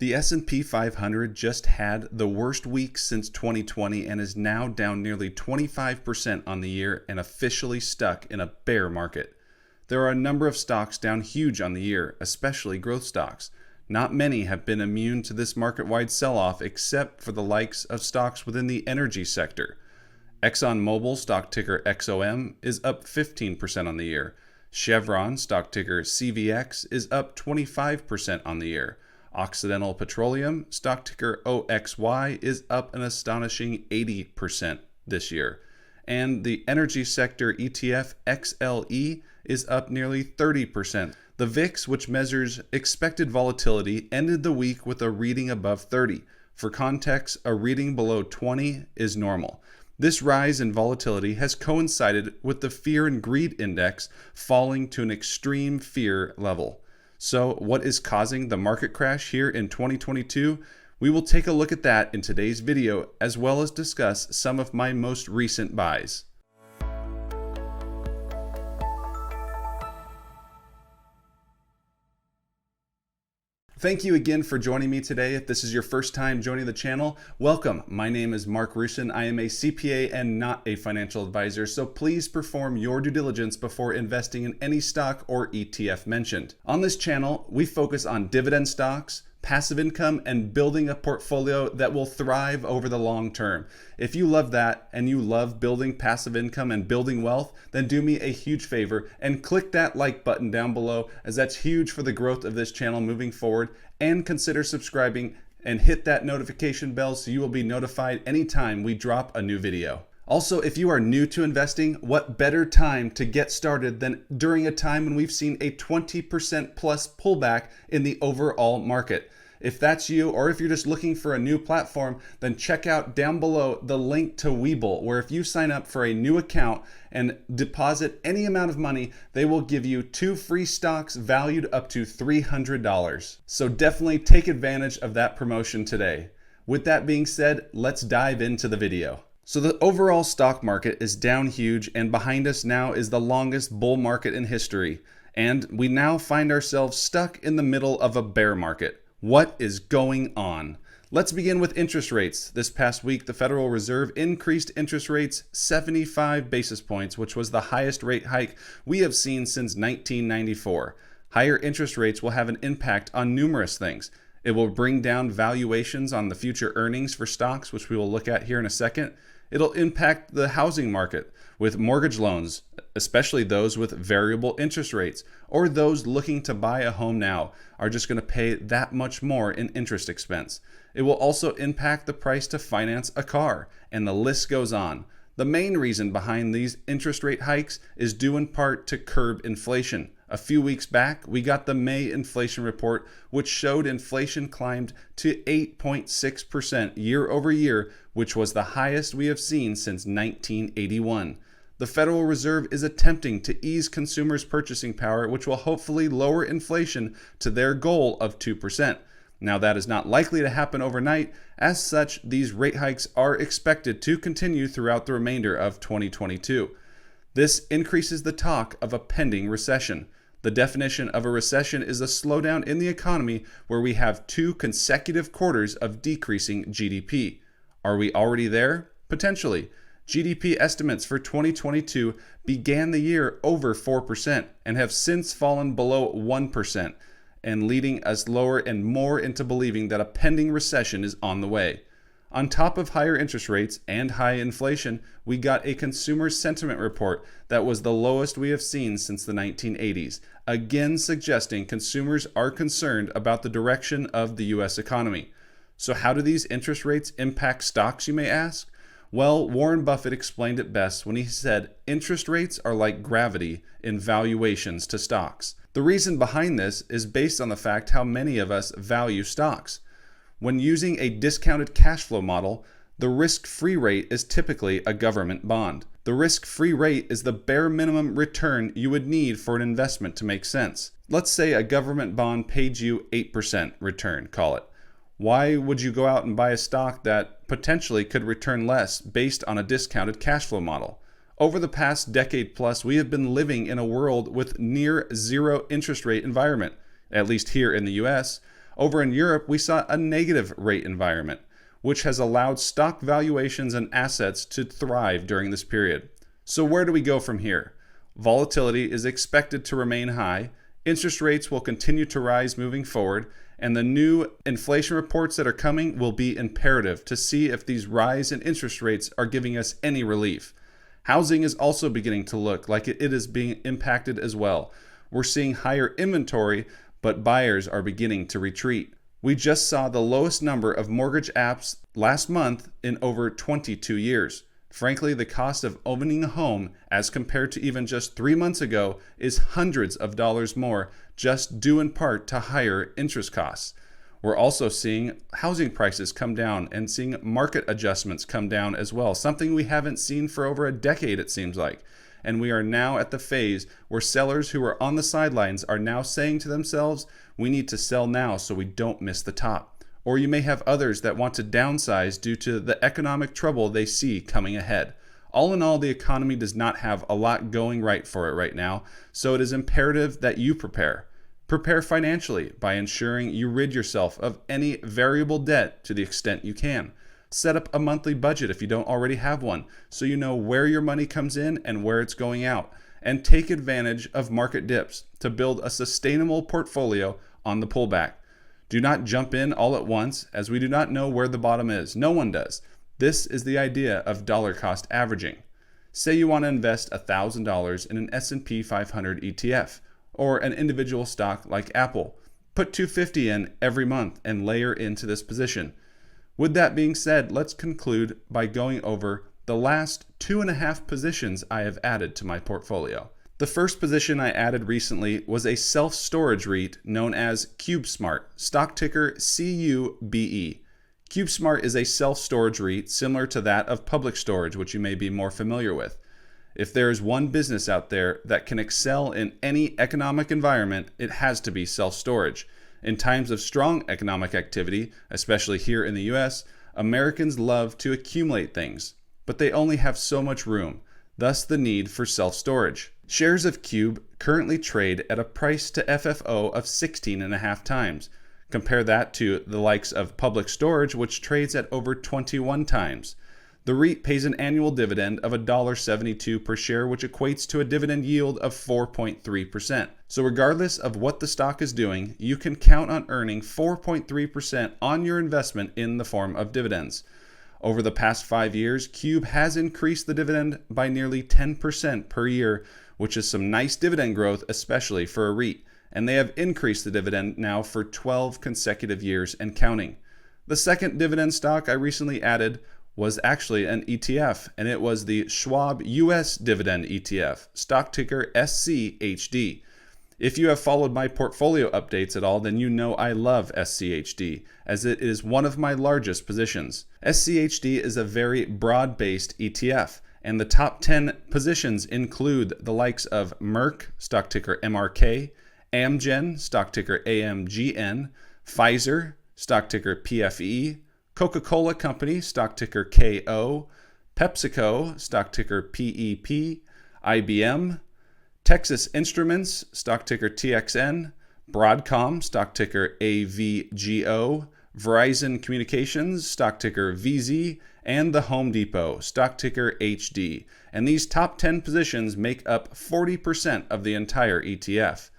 The S&P 500 just had the worst week since 2020 and is now down nearly 25% on the year and officially stuck in a bear market. There are a number of stocks down huge on the year, especially growth stocks. Not many have been immune to this market-wide sell-off except for the likes of stocks within the energy sector. ExxonMobil, stock ticker XOM, is up 15% on the year. Chevron, stock ticker CVX, is up 25% on the year. Occidental Petroleum, stock ticker OXY, is up an astonishing 80% this year. And the energy sector ETF XLE is up nearly 30%. The VIX, which measures expected volatility, ended the week with a reading above 30. For context, a reading below 20 is normal. This rise in volatility has coincided with the Fear and Greed Index falling to an extreme fear level. So what is causing the market crash here in 2022? We will take a look at that in today's video, as well as discuss some of my most recent buys. Thank you again for joining me today. If this is your first time joining the channel, welcome. My name is Mark Rusin. I am a CPA and not a financial advisor, so please perform your due diligence before investing in any stock or ETF mentioned. On this channel, we focus on dividend stocks, passive income, and building a portfolio that will thrive over the long term. If you love that and you love building passive income and building wealth, then do me a huge favor and click that like button down below, as that's huge for the growth of this channel moving forward, and consider subscribing and hit that notification bell so you will be notified anytime we drop a new video. Also, if you are new to investing, what better time to get started than during a time when we've seen a 20% plus pullback in the overall market? If that's you, or if you're just looking for a new platform, then check out down below the link to WeBull, where if you sign up for a new account and deposit any amount of money, they will give you 2 free stocks valued up to $300. So definitely take advantage of that promotion today. With that being said, let's dive into the video. So the overall stock market is down huge, and behind us now is the longest bull market in history. And we now find ourselves stuck in the middle of a bear market. What is going on? Let's begin with interest rates. This past week, the Federal Reserve increased interest rates 75 basis points, which was the highest rate hike we have seen since 1994. Higher interest rates will have an impact on numerous things. It will bring down valuations on the future earnings for stocks, which we will look at here in a second. It'll impact the housing market with mortgage loans, especially those with variable interest rates, or those looking to buy a home now are just going to pay that much more in interest expense. It will also impact the price to finance a car, and the list goes on. The main reason behind these interest rate hikes is due in part to curb inflation. A few weeks back, we got the May inflation report, which showed inflation climbed to 8.6% year over year, which was the highest we have seen since 1981. The Federal Reserve is attempting to ease consumers' purchasing power, which will hopefully lower inflation to their goal of 2%. Now, that is not likely to happen overnight. As such, these rate hikes are expected to continue throughout the remainder of 2022. This increases the talk of a pending recession. The definition of a recession is a slowdown in the economy where we have 2 consecutive quarters of decreasing GDP. Are we already there? Potentially. GDP estimates for 2022 began the year over 4% and have since fallen below 1%, and leading us lower and more into believing that a pending recession is on the way. On top of higher interest rates and high inflation, we got a consumer sentiment report that was the lowest we have seen since the 1980s, again suggesting consumers are concerned about the direction of the U.S. economy. So how do these interest rates impact stocks, you may ask? Well, Warren Buffett explained it best when he said interest rates are like gravity in valuations to stocks. The reason behind this is based on the fact how many of us value stocks. When using a discounted cash flow model, the risk-free rate is typically a government bond. The risk-free rate is the bare minimum return you would need for an investment to make sense. Let's say a government bond paid you 8% return, call it. Why would you go out and buy a stock that potentially could return less based on a discounted cash flow model? Over the past decade plus, we have been living in a world with near zero interest rate environment, at least here in the US. Over in Europe, we saw a negative rate environment, which has allowed stock valuations and assets to thrive during this period. So where do we go from here? Volatility is expected to remain high, interest rates will continue to rise moving forward, and the new inflation reports that are coming will be imperative to see if these rise in interest rates are giving us any relief. Housing is also beginning to look like it is being impacted as well. We're seeing higher inventory, but buyers are beginning to retreat. We just saw the lowest number of mortgage apps last month in over 22 years. Frankly, the cost of owning a home as compared to even just 3 months ago is hundreds of dollars more, just due in part to higher interest costs. We're also seeing housing prices come down and seeing market adjustments come down as well, something we haven't seen for over a decade, it seems like. And we are now at the phase where sellers who are on the sidelines are now saying to themselves, we need to sell now so we don't miss the top. Or you may have others that want to downsize due to the economic trouble they see coming ahead. All in all, the economy does not have a lot going right for it right now, so it is imperative that you prepare. Prepare financially by ensuring you rid yourself of any variable debt to the extent you can. Set up a monthly budget if you don't already have one, so you know where your money comes in and where it's going out. And take advantage of market dips to build a sustainable portfolio on the pullback. Do not jump in all at once, as we do not know where the bottom is. No one does. This is the idea of dollar cost averaging. Say you want to invest $1,000 in an S&P 500 ETF or an individual stock like Apple. Put $250 in every month and layer into this position. With that being said, let's conclude by going over the last 2.5 positions I have added to my portfolio. The first position I added recently was a self-storage REIT known as CubeSmart, stock ticker CUBE. CubeSmart is a self-storage REIT similar to that of Public Storage, which you may be more familiar with. If there is one business out there that can excel in any economic environment, it has to be self-storage. In times of strong economic activity, especially here in the US, Americans love to accumulate things, but they only have so much room, thus the need for self-storage. Shares of Cube currently trade at a price to FFO of 16.5 times. Compare that to the likes of Public Storage, which trades at over 21 times. The REIT pays an annual dividend of $1.72 per share, which equates to a dividend yield of 4.3%. So regardless of what the stock is doing, you can count on earning 4.3% on your investment in the form of dividends. Over the past 5 years, Cube has increased the dividend by nearly 10% per year, which is some nice dividend growth, especially for a REIT. And they have increased the dividend now for 12 consecutive years and counting. The second dividend stock I recently added was actually an ETF, and it was the Schwab US Dividend ETF, stock ticker SCHD. If you have followed my portfolio updates at all, then you know I love SCHD, as it is one of my largest positions. SCHD is a very broad-based ETF, and the top 10 positions include the likes of Merck, stock ticker MRK, Amgen, stock ticker AMGN, Pfizer, stock ticker PFE, Coca-Cola Company, stock ticker KO, PepsiCo, stock ticker PEP, IBM, Texas Instruments, stock ticker TXN, Broadcom, stock ticker AVGO, Verizon Communications, stock ticker VZ, and the Home Depot, stock ticker HD. And these top 10 positions make up 40% of the entire ETF.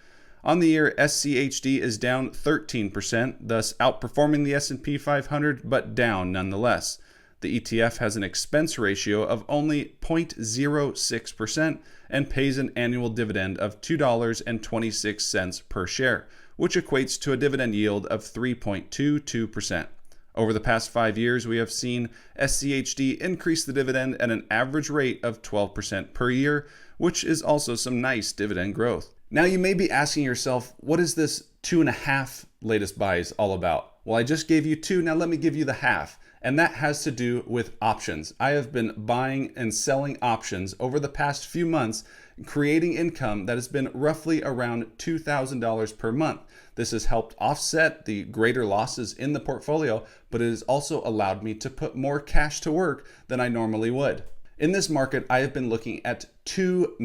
On the year, SCHD is down 13%, thus outperforming the S&P 500, but down nonetheless. The ETF has an expense ratio of only 0.06% and pays an annual dividend of $2.26 per share, which equates to a dividend yield of 3.22%. Over the past 5 years, we have seen SCHD increase the dividend at an average rate of 12% per year, which is also some nice dividend growth. Now you may be asking yourself, what is this 2.5 latest buys all about? Well, I just gave you 2, now let me give you the half. And that has to do with options. I have been buying and selling options over the past few months, creating income that has been roughly around $2,000 per month. This has helped offset the greater losses in the portfolio, but it has also allowed me to put more cash to work than I normally would. In this market, I have been looking at two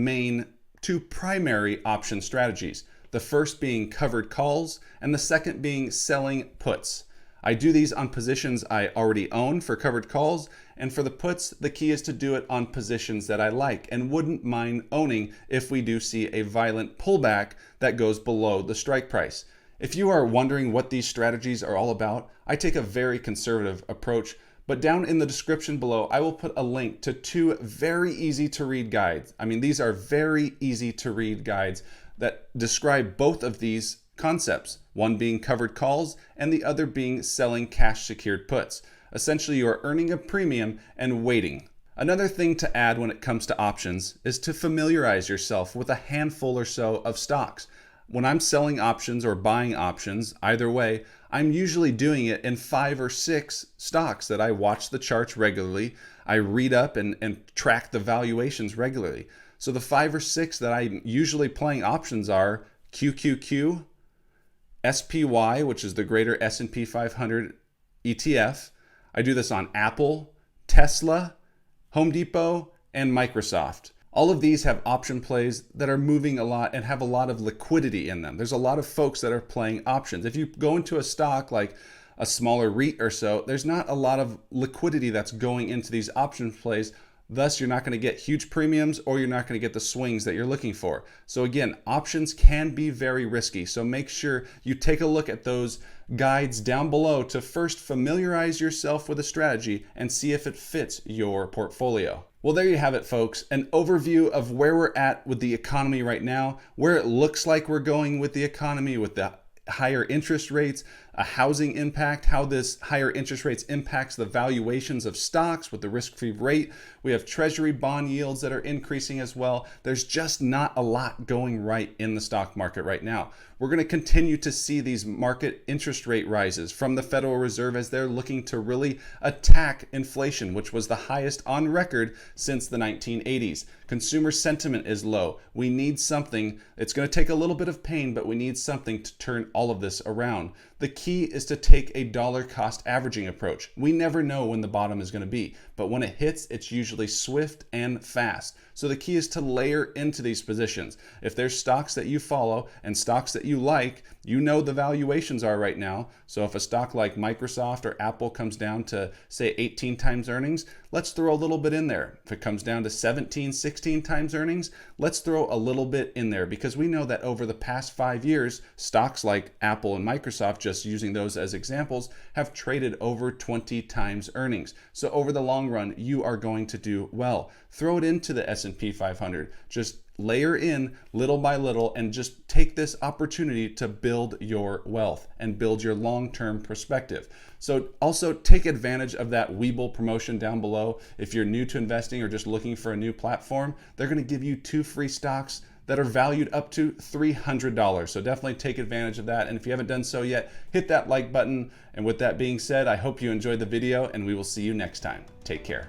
primary option strategies. The first being covered calls, and the second being selling puts. I do these on positions I already own for covered calls, and for the puts, the key is to do it on positions that I like and wouldn't mind owning if we do see a violent pullback that goes below the strike price. If you are wondering what these strategies are all about, I take a very conservative approach, but down in the description below, I will put a link to 2 very easy to read guides. I mean, these are very easy to read guides that describe both of these concepts, one being covered calls and the other being selling cash secured puts. Essentially, you are earning a premium and waiting. Another thing to add when it comes to options is to familiarize yourself with a handful or so of stocks. When I'm selling options or buying options, either way, I'm usually doing it in 5 or 6 stocks that I watch the charts regularly. I read up and track the valuations regularly. So the 5 or 6 that I'm usually playing options are QQQ, SPY, which is the greater S&P 500 ETF. I do this on Apple, Tesla, Home Depot, and Microsoft. All of these have option plays that are moving a lot and have a lot of liquidity in them. There's a lot of folks that are playing options. If you go into a stock like a smaller REIT or so, there's not a lot of liquidity that's going into these option plays. Thus, you're not going to get huge premiums or you're not going to get the swings that you're looking for. So again, options can be very risky. So make sure you take a look at those guides down below to first familiarize yourself with a strategy and see if it fits your portfolio. Well, there you have it, folks. An overview of where we're at with the economy right now, where it looks like we're going with the economy with the higher interest rates, a housing impact, how this higher interest rates impacts the valuations of stocks with the risk-free rate. We have treasury bond yields that are increasing as well. There's just not a lot going right in the stock market right now. We're going to continue to see these market interest rate rises from the Federal Reserve as they're looking to really attack inflation, which was the highest on record since the 1980s. Consumer sentiment is low. We need something. It's going to take a little bit of pain, but we need something to turn all of this around. The key is to take a dollar cost averaging approach. We never know when the bottom is going to be, but when it hits, it's usually swift and fast. So the key is to layer into these positions. If there's stocks that you follow and stocks that you like, you know the valuations are right now. So if a stock like Microsoft or Apple comes down to, say, 18 times earnings, let's throw a little bit in there. If it comes down to 17, 16 times earnings, let's throw a little bit in there because we know that over the past 5 years, stocks like Apple and Microsoft, just using those as examples, have traded over 20 times earnings. So over the long run, you are going to do well. Throw it into the S&P 500. Just layer in little by little and just take this opportunity to build your wealth and build your long-term perspective. So also take advantage of that WeBull promotion down below. If you're new to investing or just looking for a new platform, they're going to give you 2 free stocks that are valued up to $300. So definitely take advantage of that. And if you haven't done so yet, hit that like button. And with that being said, I hope you enjoyed the video and we will see you next time. Take care.